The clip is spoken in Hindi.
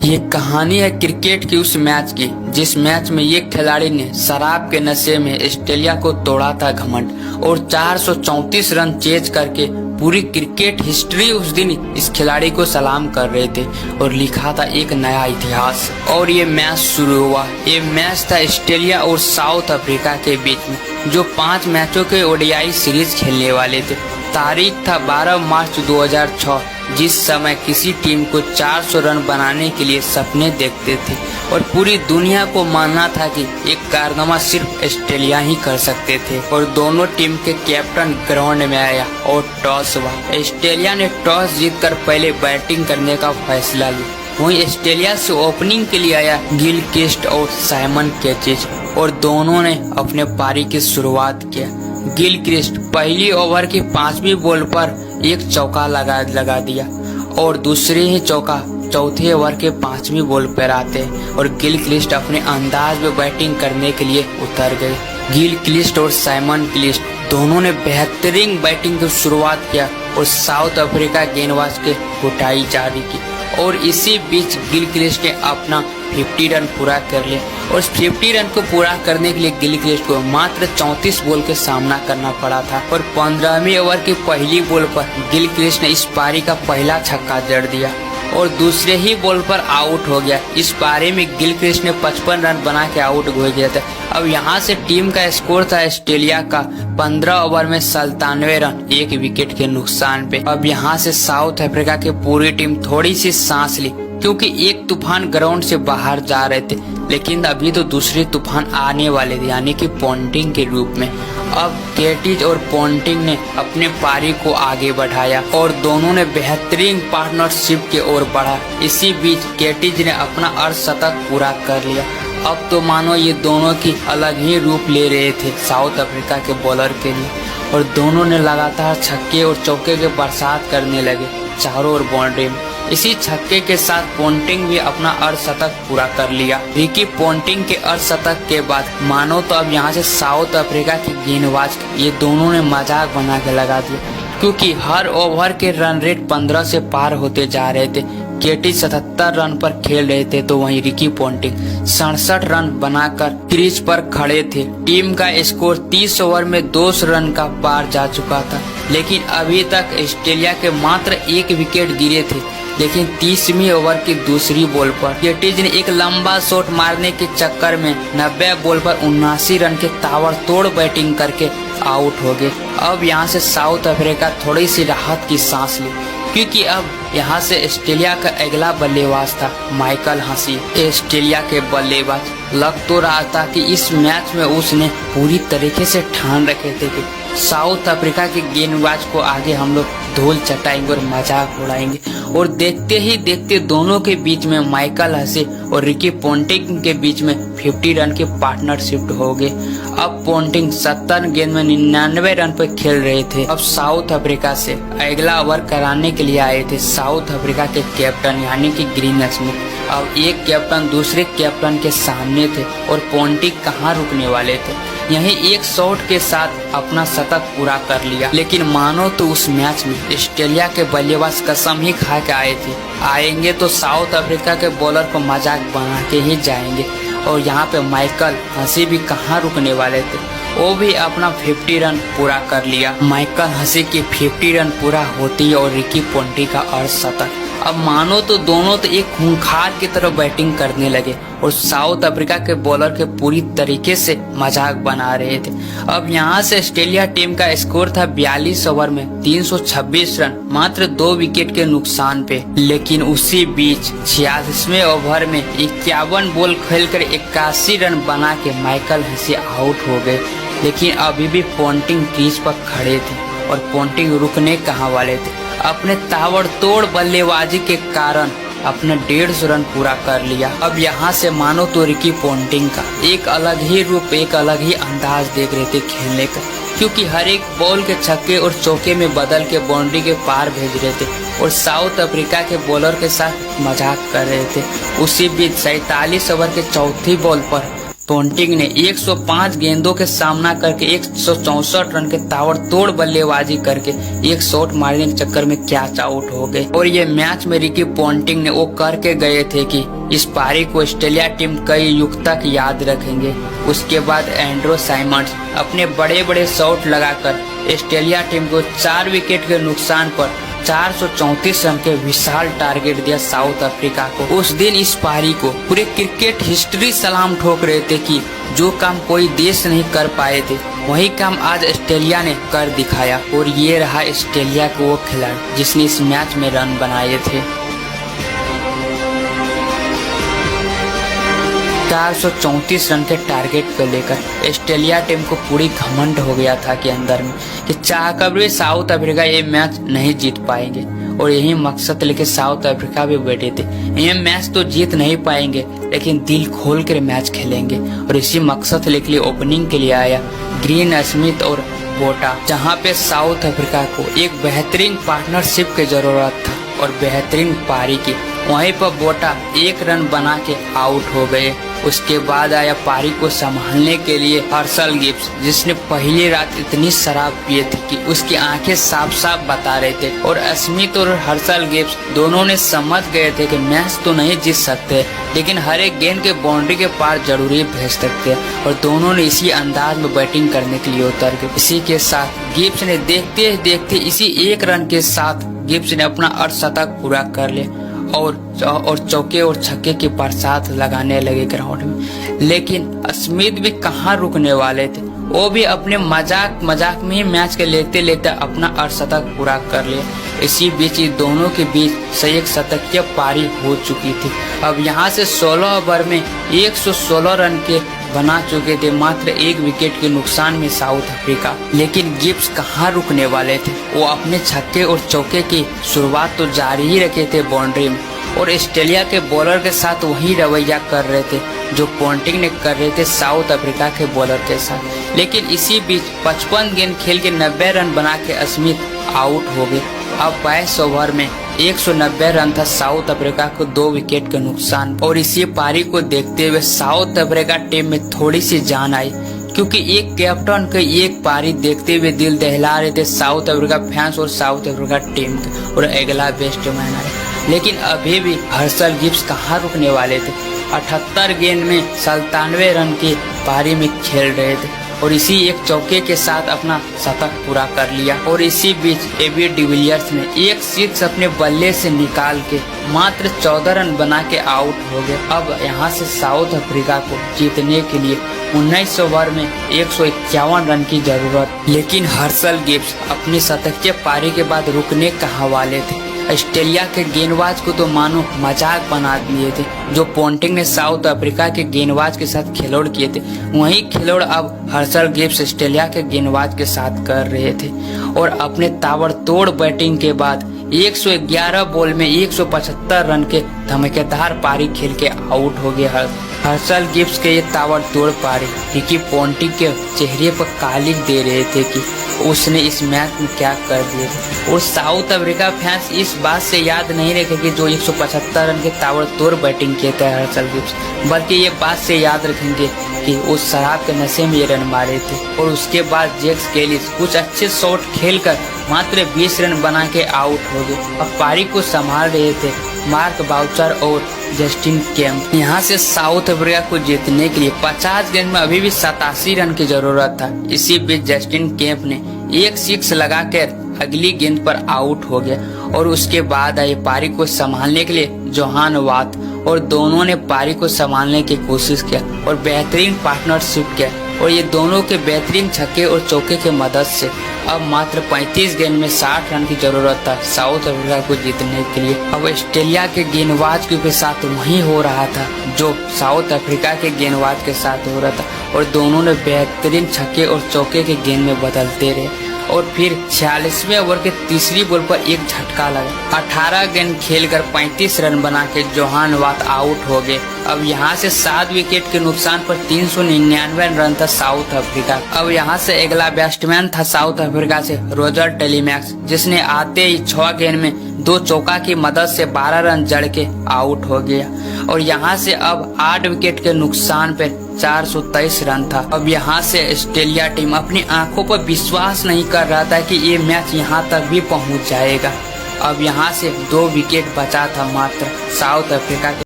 ये कहानी है क्रिकेट की उस मैच की जिस मैच में ये खिलाड़ी ने शराब के नशे में ऑस्ट्रेलिया को तोड़ा था घमंड और 434 रन चेज करके पूरी क्रिकेट हिस्ट्री उस दिन इस खिलाड़ी को सलाम कर रहे थे और लिखा था एक नया इतिहास। और ये मैच शुरू हुआ। ये मैच था ऑस्ट्रेलिया और साउथ अफ्रीका के बीच में जो 5 मैचों के ओडीआई सीरीज खेलने वाले थे। तारीख था 12 मार्च 2006 जिस समय किसी टीम को 400 रन बनाने के लिए सपने देखते थे और पूरी दुनिया को मानना था कि एक कारनामा सिर्फ ऑस्ट्रेलिया ही कर सकते थे। और दोनों टीम के कैप्टन ग्राउंड में आया और टॉस हुआ। ऑस्ट्रेलिया ने टॉस जीतकर पहले बैटिंग करने का फैसला लिया। वहीं ऑस्ट्रेलिया से ओपनिंग के लिए आया गिलक्रिस्ट और साइमन कैचिज और दोनों ने अपने पारी की शुरुआत किया। गिलक्रिस्ट पहली ओवर की 5वीं बॉल पर एक चौका लगा दिया और दूसरे ही चौका चौथे ओवर के 5वीं बॉल पर आते और गिलक्रिस्ट अपने अंदाज में बैटिंग करने के लिए उतर गए। गिलक्रिस्ट और साइमन क्लिस्ट दोनों ने बेहतरीन बैटिंग की शुरुआत किया और साउथ अफ्रीका गेंदबाज के कुटाई जारी की और इसी बीच गिलक्रिस्ट ने अपना 50 रन पूरा कर लिया। और 50 रन को पूरा करने के लिए गिलक्रिस्ट को मात्र 34 बॉल के सामना करना पड़ा था और 15वीं ओवर की पहली बॉल पर गिलक्रिस्ट ने इस पारी का पहला छक्का जड़ दिया और दूसरे ही बॉल पर आउट हो गया। इस पारी में गिलक्रिस्ट ने 55 रन बना के आउट हो गया था। अब यहाँ से टीम का स्कोर था ऑस्ट्रेलिया का 15 ओवर में 97 रन 1 विकेट के नुकसान पे। अब यहाँ से साउथ अफ्रीका की पूरी टीम थोड़ी सी सांस ली क्योंकि एक तूफान ग्राउंड से बाहर जा रहे थे, लेकिन अभी तो दूसरे तूफान आने वाले थे यानी कि पोंटिंग के रूप में। अब कैटिज और पोंटिंग ने अपने पारी को आगे बढ़ाया और दोनों ने बेहतरीन पार्टनरशिप की ओर बढ़ा। इसी बीच कैटिज ने अपना अर्धशतक पूरा कर लिया। अब तो मानो ये दोनों की अलग ही रूप ले रहे थे साउथ अफ्रीका के बॉलर के लिए और दोनों ने लगातार छक्के और चौके के बरसात करने लगे चारों ओर बाउंड्री में। इसी छक्के के साथ पोंटिंग भी अपना अर्धशतक पूरा कर लिया। रिकी पोंटिंग के अर्धशतक के बाद मानो तो अब यहाँ से साउथ अफ्रीका के गेंदबाज ये दोनों ने मजाक बना के लगा दिया क्योंकि हर ओवर के रन रेट 15 से पार होते जा रहे थे। कैटिज 77 रन पर खेल रहे थे तो वहीं रिकी पोंटिंग 67 रन बनाकर क्रीज पर खड़े थे। टीम का स्कोर 30 ओवर में 200 रन का पार जा चुका था, लेकिन अभी तक ऑस्ट्रेलिया के मात्र 1 विकेट गिरे थे। लेकिन 30वीं ओवर की दूसरी बॉल पर कैटिज ने एक लंबा शॉट मारने के चक्कर में 90 बॉल पर 79 रन के ताबड़तोड़ बैटिंग करके आउट हो गए। अब यहाँ से साउथ अफ्रीका थोड़ी सी राहत की सांस ली क्योंकि अब यहाँ से ऑस्ट्रेलिया का अगला बल्लेबाज था माइकल हसी। ऑस्ट्रेलिया के बल्लेबाज लग तो रहा था कि इस मैच में उसने पूरी तरीके से ठान रखे थे कि साउथ अफ्रीका के गेंदबाज को आगे हम लोग धूल चटाएंगे और मजाक उड़ाएंगे। और देखते ही देखते दोनों के बीच में माइकल हसी और रिकी पोंटिंग के बीच में 50 रन की पार्टनरशिप हो गए। अब पोंटिंग 70 गेंद में 99 रन पर खेल रहे थे। अब साउथ अफ्रीका से अगला ओवर कराने के लिए आए थे साउथ अफ्रीका के कैप्टन यानी कि ग्रीन स्मिथ। अब एक कैप्टन दूसरे कैप्टन के सामने थे और पोंटिंग कहाँ रुकने वाले थे, यही एक शॉट के साथ अपना शतक पूरा कर लिया। लेकिन मानो तो उस मैच में ऑस्ट्रेलिया के बल्लेबाज कसम ही खा के आए थे आएंगे तो साउथ अफ्रीका के बॉलर को मजाक बना के ही जाएंगे। और यहाँ पे माइकल हसी भी कहाँ रुकने वाले थे, वो भी अपना 50 रन पूरा कर लिया। माइकल हसी की 50 रन पूरा होती है और रिकी पोंटिंग का अर्धशतक। अब मानो तो दोनों तो एक खूंखार की तरह बैटिंग करने लगे और साउथ अफ्रीका के बॉलर के पूरी तरीके से मजाक बना रहे थे। अब यहाँ से ऑस्ट्रेलिया टीम का स्कोर था 42 ओवर में 326 रन मात्र 2 विकेट के नुकसान पे। लेकिन उसी बीच 46वें ओवर में 51 बॉल खेलकर 81 रन बना के माइकल हसी आउट हो गए। लेकिन अभी भी पोंटिंग क्रीज पर खड़े थे और पोंटिंग रुकने कहाँ वाले थे। अपने ताबड़तोड़ बल्लेबाजी के कारण अपने 150 रन पूरा कर लिया। अब यहाँ से मानो तो रिकी पोंटिंग का एक अलग ही रूप एक अलग ही अंदाज देख रहे थे खेलने का क्योंकि हर एक बॉल के छक्के और चौके में बदल के बाउंड्री के पार भेज रहे थे और साउथ अफ्रीका के बॉलर के साथ मजाक कर रहे थे। उसी बीच 47 ओवर के चौथी बॉल पर पोंटिंग ने 105 गेंदों के सामना करके 164 रन के ताबड़तोड़ बल्लेबाजी करके एक शॉट मारने के चक्कर में कैच आउट हो गए। और ये मैच में रिकी पोंटिंग ने वो करके गए थे कि इस पारी को ऑस्ट्रेलिया टीम कई युग तक याद रखेंगे। उसके बाद एंड्रो साइमंड्स अपने बड़े बड़े शॉट लगाकर ऑस्ट्रेलिया टीम को 4 विकेट के नुकसान पर 434 रन के विशाल टारगेट दिया साउथ अफ्रीका को। उस दिन इस पारी को पूरे क्रिकेट हिस्ट्री सलाम ठोक रहे थे कि जो काम कोई देश नहीं कर पाए थे वही काम आज ऑस्ट्रेलिया ने कर दिखाया। और ये रहा ऑस्ट्रेलिया का वो खिलाड़ी जिसने इस मैच में रन बनाए थे। 434 रन के टारगेट को लेकर ऑस्ट्रेलिया टीम को पूरी घमंड हो गया था कि अंदर में कि चाहकर भी साउथ अफ्रीका ये मैच नहीं जीत पाएंगे। और यही मकसद लेके साउथ अफ्रीका भी बैठे थे, ये मैच तो जीत नहीं पाएंगे लेकिन दिल खोल कर मैच खेलेंगे। और इसी मकसद लेके ओपनिंग के लिए आया ग्रीन स्मिथ और बोटा, जहाँ पे साउथ अफ्रीका को एक बेहतरीन पार्टनरशिप की जरूरत था और बेहतरीन पारी की। वहीं पर बोटा 1 रन बना के आउट हो गए। उसके बाद आया पारी को संभालने के लिए हर्षल गिब्स, जिसने पहली रात इतनी शराब पिए थी कि उसकी आंखें साफ साफ बता रहे थे। और स्मिथ और हर्षल गिब्स दोनों ने समझ गए थे कि मैच तो नहीं जीत सकते लेकिन हर एक गेंद के बाउंड्री के पार जरूरी भेज सकते हैं। और दोनों ने इसी अंदाज में बैटिंग करने के लिए उतर गए। इसी के साथ गिब्स ने देखते देखते इसी 1 रन के साथ गिब्स ने अपना अर्धशतक पूरा कर लिया और चौके और छक्के की बरसात लगाने लगे ग्राउंड में। लेकिन स्मिथ भी कहाँ रुकने वाले थे, वो भी अपने मजाक में ही मैच के लेते लेते अपना अर्धशतक पूरा कर लिया। इसी बीच दोनों के बीच से एक शतकीय पारी हो चुकी थी। अब यहाँ से 16 ओवर में 116 रन के बना चुके थे, मात्र 1 विकेट के नुकसान में साउथ अफ्रीका। लेकिन गिब्स कहाँ रुकने वाले थे, वो अपने छक्के और चौके की शुरुआत तो जारी ही रखे थे बाउंड्री में। और ऑस्ट्रेलिया के बॉलर के साथ वही रवैया कर रहे थे जो पोंटिंग ने कर रहे थे साउथ अफ्रीका के बॉलर के साथ। लेकिन इसी बीच 55 गेंद खेल के 90 रन बना के स्मिथ आउट हो गए। अब 22 ओवर में 190 रन था साउथ अफ्रीका को 2 विकेट के नुकसान। और इसी पारी को देखते हुए साउथ अफ्रीका टीम में थोड़ी सी जान आई, क्योंकि एक कैप्टन के एक पारी देखते हुए दिल दहला रहे थे साउथ अफ्रीका फैंस और साउथ अफ्रीका टीम के। और अगला बैट्समैन आया, लेकिन अभी भी हर्षल गिब्स कहाँ रुकने वाले थे। 78 गेंद में 97 रन की पारी में खेल रहे थे और इसी एक चौके के साथ अपना शतक पूरा कर लिया। और इसी बीच एबी डिविलियर्स ने एक सिक्स अपने बल्ले से निकाल के मात्र 14 रन बना के आउट हो गए। अब यहाँ से साउथ अफ्रीका को जीतने के लिए 19 ओवर में 151 रन की जरूरत। लेकिन हर्षल गिब्स अपनी शतकीय पारी के बाद रुकने कहाँ वाले थे। ऑस्ट्रेलिया के गेंदबाज को तो मानो मजाक बना दिए थे। जो पोंटिंग ने साउथ अफ्रीका के गेंदबाज के साथ खिलौड़ किए थे, वही खिलौड़ अब हर्षल गिब्स ऑस्ट्रेलिया के गेंदबाज के साथ कर रहे थे। और अपने ताबड़तोड़ बैटिंग के बाद 111 बॉल में 175 रन के धमाकेदार पारी खेल के आउट हो गए हर्षल गिब्स के। ये ताबड़तोड़ पारी रिकी पोंटिंग के चेहरे पर कालिक दे रहे थे कि उसने इस मैच में क्या कर दिया। और साउथ अफ्रीका फैंस इस बात से याद नहीं रखेंगे जो 175 रन के ताबड़तोड़ बैटिंग किए थे हर्षल गिब्स, बल्कि ये बात से याद रखेंगे कि उस शराब के नशे में ये रन मारे थे। और उसके बाद जैक्स कैलिस कुछ अच्छे शॉट खेलकर मात्र 20 रन बना के आउट हो गए। अब पारी को संभाल रहे थे मार्क बाउचर और जस्टिन केम्प। यहाँ से साउथ अफ्रीका को जीतने के लिए 50 गेंद में अभी भी 87 रन की जरूरत था। इसी बीच जस्टिन केम्प ने एक सिक्स लगाकर अगली गेंद पर आउट हो गया। और उसके बाद आए पारी को संभालने के लिए जोहान वाट, और दोनों ने पारी को संभालने की कोशिश किया और बेहतरीन पार्टनरशिप किया। और ये दोनों के बेहतरीन छक्के और चौके की मदद से अब मात्र 35 गेंद में 60 रन की जरूरत था साउथ अफ्रीका को जीतने के लिए। अब ऑस्ट्रेलिया के गेंदबाज के साथ वही हो रहा था जो साउथ अफ्रीका के गेंदबाज के साथ हो रहा था। और दोनों ने बेहतरीन छक्के और चौके के गेंद में बदलते रहे। और फिर 46वें ओवर के तीसरी बॉल पर एक झटका लगा। 18 गेंद खेलकर 35 रन बना के जोहान वाट आउट हो गए। अब यहाँ से 7 विकेट के नुकसान पर 399 रन था साउथ अफ्रीका। अब यहाँ से अगला बैट्समैन था साउथ अफ्रीका से रोजर टेलीमैक्स, जिसने आते ही 6 गेंद में 2 चौका की मदद से 12 रन जड़ के आउट हो गया। और यहाँ से अब 8 विकेट के नुकसान पर 423 रन था। अब यहाँ से ऑस्ट्रेलिया टीम अपनी आंखों पर विश्वास नहीं कर रहा था कि ये मैच यहाँ तक भी पहुँच जाएगा। अब यहाँ से 2 विकेट बचा था मात्र साउथ अफ्रीका के